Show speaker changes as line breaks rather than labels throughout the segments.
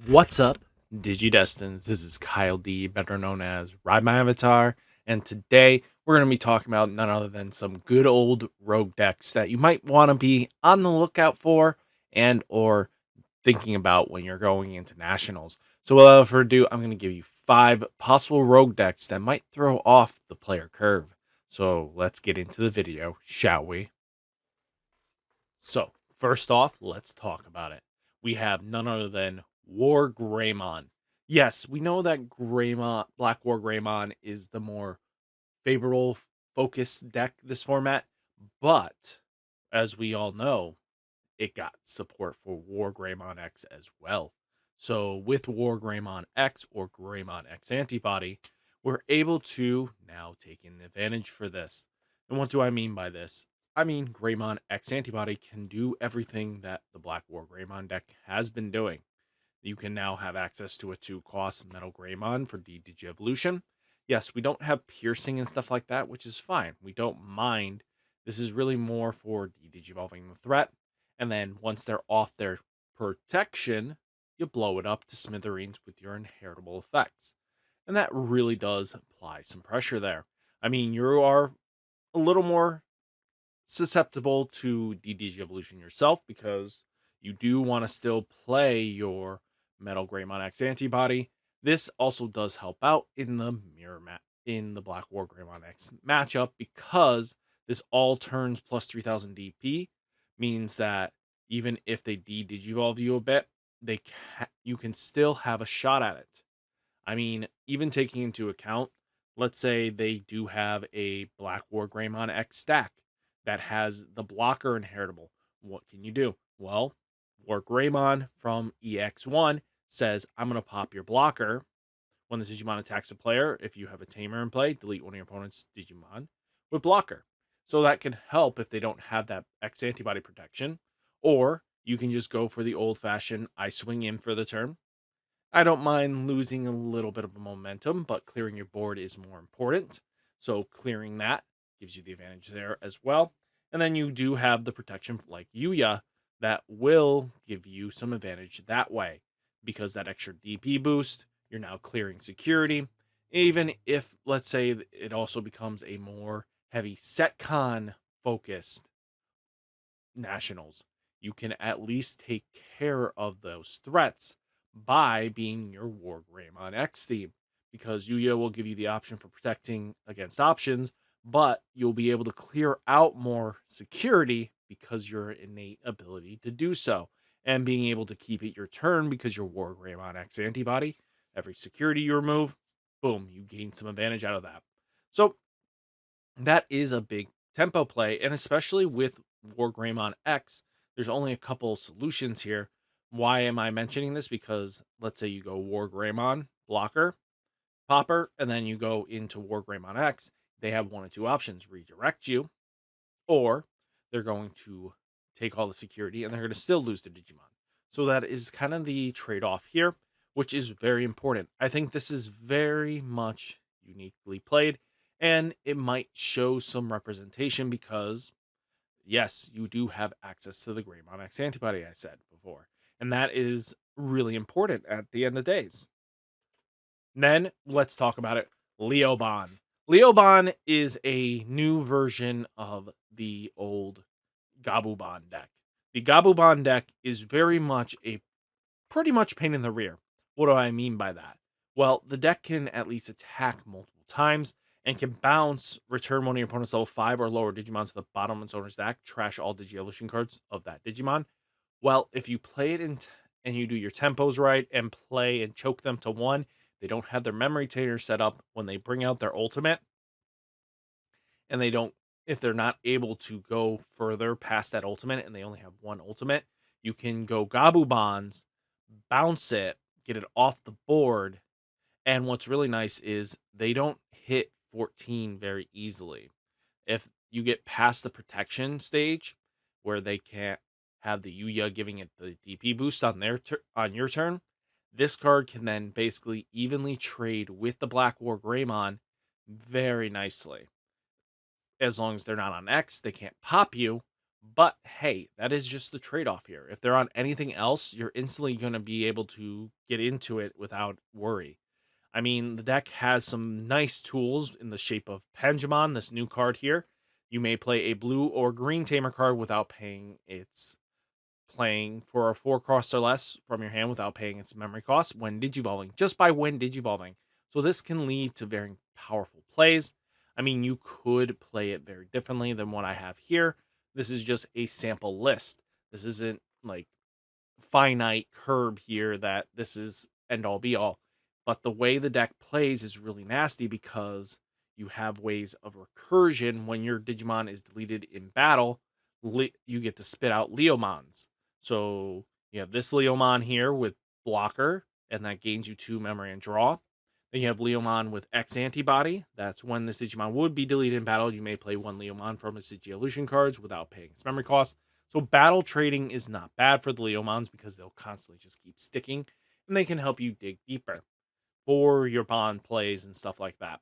What's up, Digidestins? This is Kyle D, better known as RideMyAvatar, and today we're going to be talking about none other than some good old rogue decks that you might want to be on the lookout for and or thinking about when you're going into nationals. So without further ado, I'm going to give you 5 possible rogue decks that might throw off the player curve. So let's get into the video, shall we? So, first off, let's talk about it. We have none other than War Greymon. Yes, we know that Greymon, Black War Greymon is the more favorable focus deck this format, but as we all know, it got support for War Greymon X as well. So, with War Greymon X or Greymon X antibody, we're able to now take an advantage for this. And what do I mean by this? I mean, Greymon X antibody can do everything that the Black War Greymon deck has been doing. You can now have access to a 2-cost Metal Greymon for DDG Evolution. Yes, we don't have piercing and stuff like that, which is fine. We don't mind. This is really more for DDG Evolving the threat. And then once they're off their protection, you blow it up to smithereens with your inheritable effects. And that really does apply some pressure there. I mean, you are a little more susceptible to DDG evolution yourself because you do want to still play your Metal Greymon X antibody. This also does help out in the in the Black War Greymon X matchup because this all turns plus 3000 DP means that even if they digivolve you a bit, you can still have a shot at it. I mean, even taking into account, let's say they do have a Black War Greymon X stack that has the blocker inheritable. What can you do? Well, War Greymon from EX1 says, I'm going to pop your blocker. When the Digimon attacks a player, if you have a Tamer in play, delete one of your opponent's Digimon with blocker. So that can help if they don't have that X antibody protection. Or you can just go for the old fashioned I swing in for the turn. I don't mind losing a little bit of momentum, but clearing your board is more important. So clearing that gives you the advantage there as well. And then you do have the protection like Yuya that will give you some advantage that way because that extra DP boost, you're now clearing security. Even if, let's say, it also becomes a more heavy setcon focused nationals, you can at least take care of those threats by being your War Greymon X theme, because Yuya will give you the option for protecting against options, but you'll be able to clear out more security because your innate ability to do so, and being able to keep it your turn because your War Greymon X antibody, every security you remove, boom, you gain some advantage out of that. So that is a big tempo play, and especially with War Greymon X, there's only a couple solutions here. Why am I mentioning this? Because let's say you go War Greymon, blocker, popper, and then you go into War Greymon X, they have one or two options: redirect you, or they're going to take all the security and they're going to still lose their Digimon. So that is kind of the trade off here, which is very important. I think this is very much uniquely played, and it might show some representation because, yes, you do have access to the Greymon X antibody, I said before. And that is really important at the end of days. Then let's talk about it. Leomon. Leomon is a new version of the old Gabubon deck. The Gabubon deck is very much a pretty much pain in the rear. What do I mean by that? Well, the deck can at least attack multiple times and can bounce, return one of your opponent's level 5 or lower Digimon to the bottom of its owner's deck, trash all Digi-Evolution cards of that Digimon. Well, if you play it and you do your tempos right and play and choke them to 1, they don't have their memory tater set up when they bring out their ultimate, and they don't, if they're not able to go further past that ultimate and they only have one ultimate, you can go Gabu Bonds, bounce it, get it off the board. And what's really nice is they don't hit 14 very easily. If you get past the protection stage where they can't have the Yuya giving it the DP boost on on your turn, this card can then basically evenly trade with the Black War Greymon very nicely. As long as they're not on X, they can't pop you, But hey, that is just the trade-off here. If they're on anything else, you're instantly going to be able to get into it without worry. I mean, the deck has some nice tools in the shape of Panjamon, this new card here. You may play a blue or green Tamer card without paying its playing for a 4 cost or less from your hand without paying its memory cost when digivolving, just by when digivolving. So this can lead to very powerful plays. I mean, you could play it very differently than what I have here. This is just a sample list. This isn't like finite curb here that this is end all be all. But the way the deck plays is really nasty because you have ways of recursion when your Digimon is deleted in battle. You get to spit out Leomons. So you have this Leomon here with blocker, and that gains you 2 memory and draw. Then you have Leomon with X antibody. That's when this Digimon would be deleted in battle. You may play 1 Leomon from its Digivolution cards without paying its memory cost. So battle trading is not bad for the Leomons because they'll constantly just keep sticking, and they can help you dig deeper for your bond plays and stuff like that.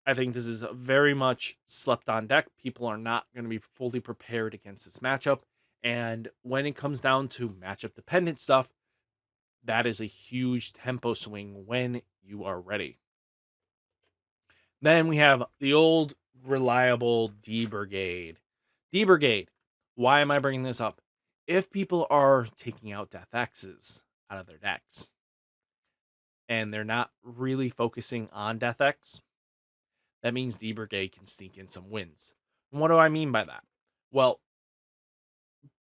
I think this is a very much slept on deck. People are not going to be fully prepared against this matchup. And when it comes down to matchup dependent stuff, that is a huge tempo swing when you are ready. Then we have the old reliable Debrigade. Debrigade. Why am I bringing this up? If people are taking out Death X's out of their decks and they're not really focusing on Death X, that means Debrigade can sneak in some wins. And what do I mean by that? Well,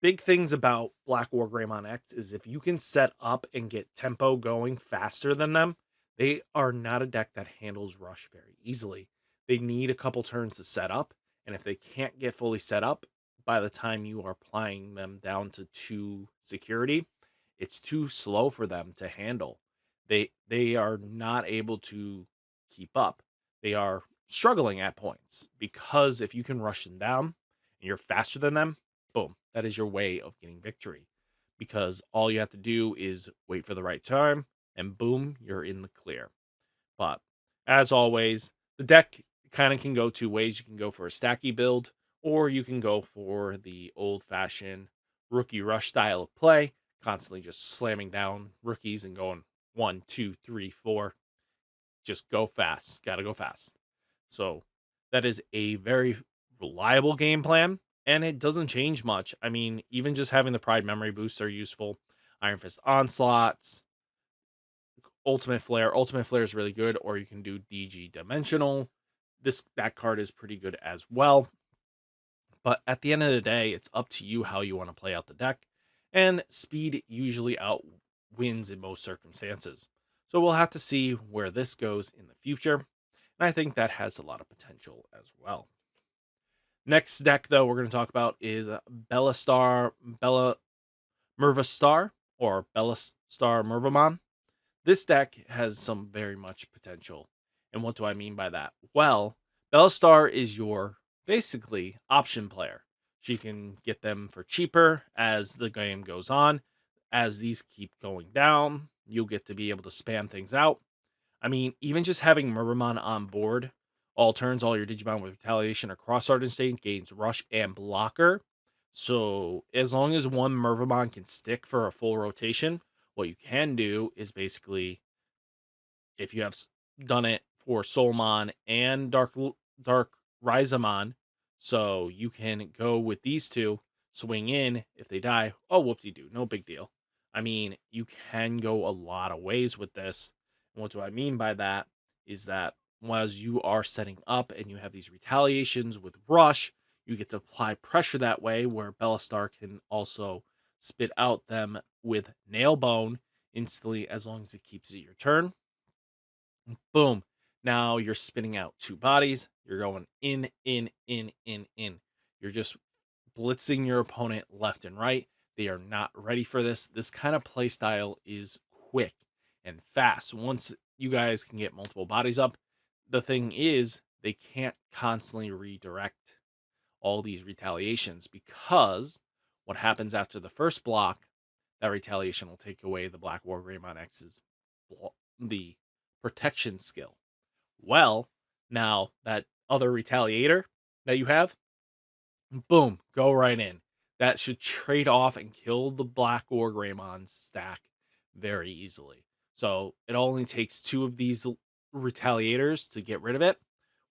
big things about Black War Greymon X is if you can set up and get tempo going faster than them, they are not a deck that handles rush very easily. They need a couple turns to set up, and if they can't get fully set up by the time you are applying them down to 2 security, it's too slow for them to handle. They are not able to keep up. They are struggling at points because if you can rush them down and you're faster than them, boom, that is your way of getting victory. Because all you have to do is wait for the right time, and boom, you're in the clear. But as always, the deck kind of can go 2 ways. You can go for a stacky build, or you can go for the old fashioned rookie rush style of play, constantly just slamming down rookies and going 1, 2, 3, 4. Just go fast. Gotta go fast. So that is a very reliable game plan, and it doesn't change much. I mean, even just having the Pride memory boosts are useful. Iron Fist onslaughts, Ultimate Flare. Ultimate Flare is really good, or you can do DG Dimensional. That card is pretty good as well. But at the end of the day, it's up to you how you want to play out the deck, and speed usually out wins in most circumstances. So we'll have to see where this goes in the future, and I think that has a lot of potential as well. Next deck, though, we're going to talk about is Bella Mirvastar, or Bellastar Mirvamon. This deck has some very much potential. And what do I mean by that? Well, Bellastar is your basically option player. She can get them for cheaper as the game goes on. As these keep going down, you'll get to be able to spam things out. I mean, even just having Mirvamon on board, all turns, all your Digimon with Retaliation or Cross Art Instinct gains Rush and Blocker. So as long as one Mirvamon can stick for a full rotation, what you can do is basically, if you have done it for Soulmon and Dark Rizamon, so you can go with these 2, swing in. If they die, oh, whoop-de-doo, no big deal. I mean, you can go a lot of ways with this. And what do I mean by that is that as you are setting up and you have these retaliations with Rush, you get to apply pressure that way, where Bellastar can also spit out them with Nailbone instantly as long as it keeps it your turn. Boom. Now you're spinning out 2 bodies. You're going in, in, in, in, in. You're just blitzing your opponent left and right. They are not ready for this. This kind of play style is quick and fast. Once you guys can get multiple bodies up, the thing is, they can't constantly redirect all these retaliations, because what happens after the first block, that retaliation will take away the Black War Greymon X's the protection skill. Well, now that other retaliator that you have, boom, go right in. that should trade off and kill the Black War Greymon stack very easily. So it only takes 2 of these retaliators to get rid of it.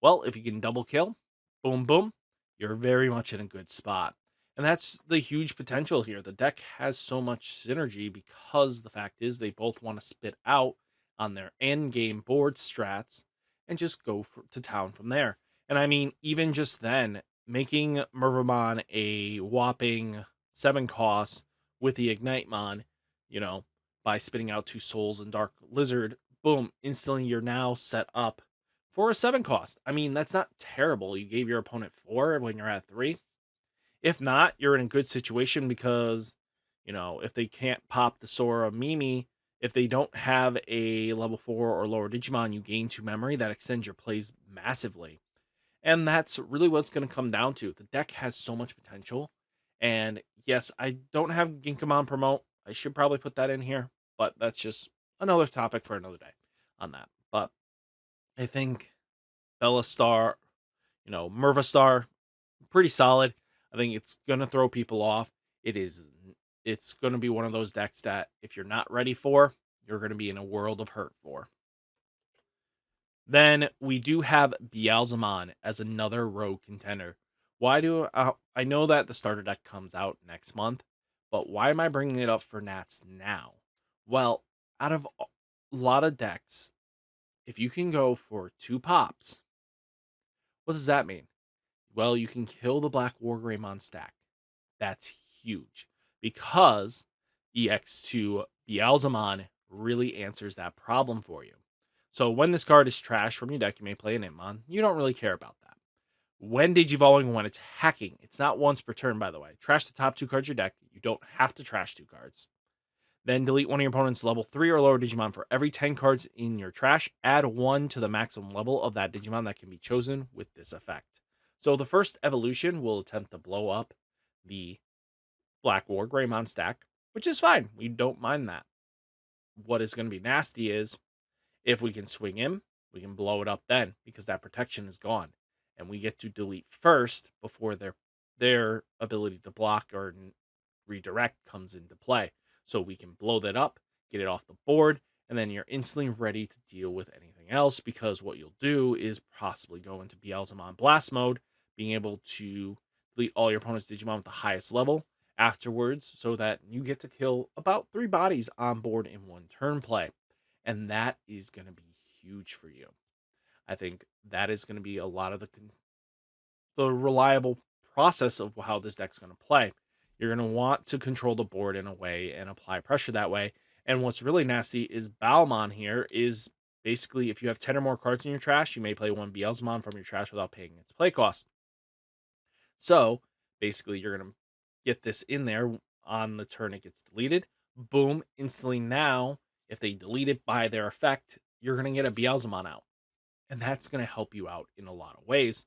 Well, if you can double kill, boom, boom, you're very much in a good spot. And that's the huge potential here. The deck has so much synergy because the fact is they both want to spit out on their end game board strats and just go to town from there. And I mean, even just then, making Mirvamon a whopping 7 cost with the Ignitemon, you know, by spitting out 2 souls and Dark Lizard, boom, instantly you're now set up for a 7 cost. I mean, that's not terrible. You gave your opponent 4 when you're at 3. If not, you're in a good situation because, if they can't pop the Sora Mimi, if they don't have a level 4 or lower Digimon, you gain 2 memory. That extends your plays massively. And that's really what's going to come down to. The deck has so much potential. And yes, I don't have Ginkamon promote. I should probably put that in here, but that's just another topic for another day on that. But I think Bella Star, Merva Star, pretty solid. I think it's gonna throw people off. It's gonna be one of those decks that if you're not ready for, you're gonna be in a world of hurt for. Then we do have Beelzemon as another rogue contender. Why do I know that the starter deck comes out next month, but why am I bringing it up for Nats now? Well, out of a lot of decks, if you can go for 2 pops, what does that mean? Well, you can kill the Black War Greymon stack. That's huge because EX2 Beelzemon really answers that problem for you. So when this card is trash from your deck, you may play an Itmon. You don't really care about that. When Digivolving, when it's hacking, it's not once per turn, by the way. Trash the top 2 cards of your deck. You don't have to trash 2 cards. Then delete one of your opponent's level 3 or lower Digimon for every 10 cards in your trash. Add 1 to the maximum level of that Digimon that can be chosen with this effect. So the first evolution will attempt to blow up the Black War Greymon stack, which is fine. We don't mind that. What is going to be nasty is if we can swing him, we can blow it up then because that protection is gone. And we get to delete first before their ability to block or redirect comes into play. So we can blow that up, get it off the board, and then you're instantly ready to deal with anything else because what you'll do is possibly go into Beelzemon Blast mode, being able to delete all your opponent's Digimon with the highest level afterwards so that you get to kill about 3 bodies on board in one turn play. And that is going to be huge for you. I think that is going to be a lot of the reliable process of how this deck's going to play. You're going to want to control the board in a way and apply pressure that way. And what's really nasty is Balmon here is basically if you have 10 or more cards in your trash, you may play 1 Beelzemon from your trash without paying its play cost. So basically you're going to get this in there on the turn it gets deleted. Boom, instantly now, if they delete it by their effect, you're going to get a Beelzemon out. And that's going to help you out in a lot of ways.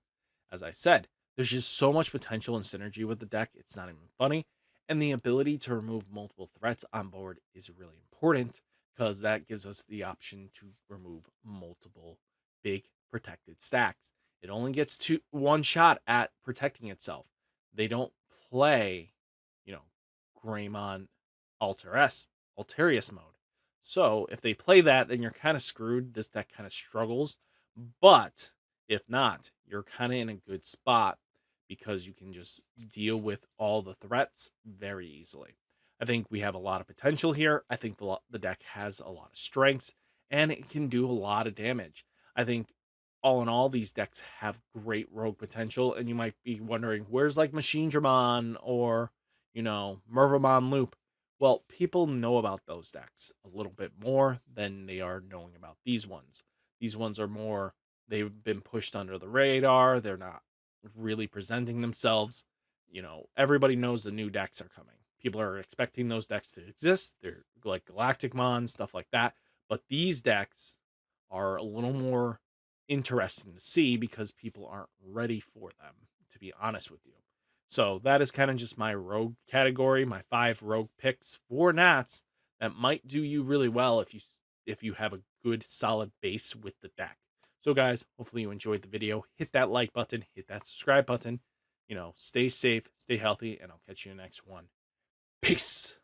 As I said, there's just so much potential and synergy with the deck. It's not even funny. And the ability to remove multiple threats on board is really important because that gives us the option to remove multiple big protected stacks. It only gets 1 shot at protecting itself. They don't play, Greymon Alterius mode. So if they play that, then you're kind of screwed. This deck kind of struggles. But if not, you're kind of in a good spot because you can just deal with all the threats very easily. I think we have a lot of potential here. I think the deck has a lot of strengths and it can do a lot of damage. I think all in all, these decks have great rogue potential. And you might be wondering, where's like Machine Dramon or, Mirvamon Loop? Well, people know about those decks a little bit more than they are knowing about these ones. These ones are more, they've been pushed under the radar. They're not really presenting themselves. Everybody knows the new decks are coming. People are expecting those decks to exist. They're like Galacticmon, stuff like that. But these decks are a little more interesting to see because people aren't ready for them, to be honest with you. So that is kind of just my rogue category, my 5 rogue picks for Nats that might do you really well if you have a good solid base with the deck. So guys, hopefully you enjoyed the video. Hit that like button, hit that subscribe button. stay safe, stay healthy, and I'll catch you in the next one. Peace.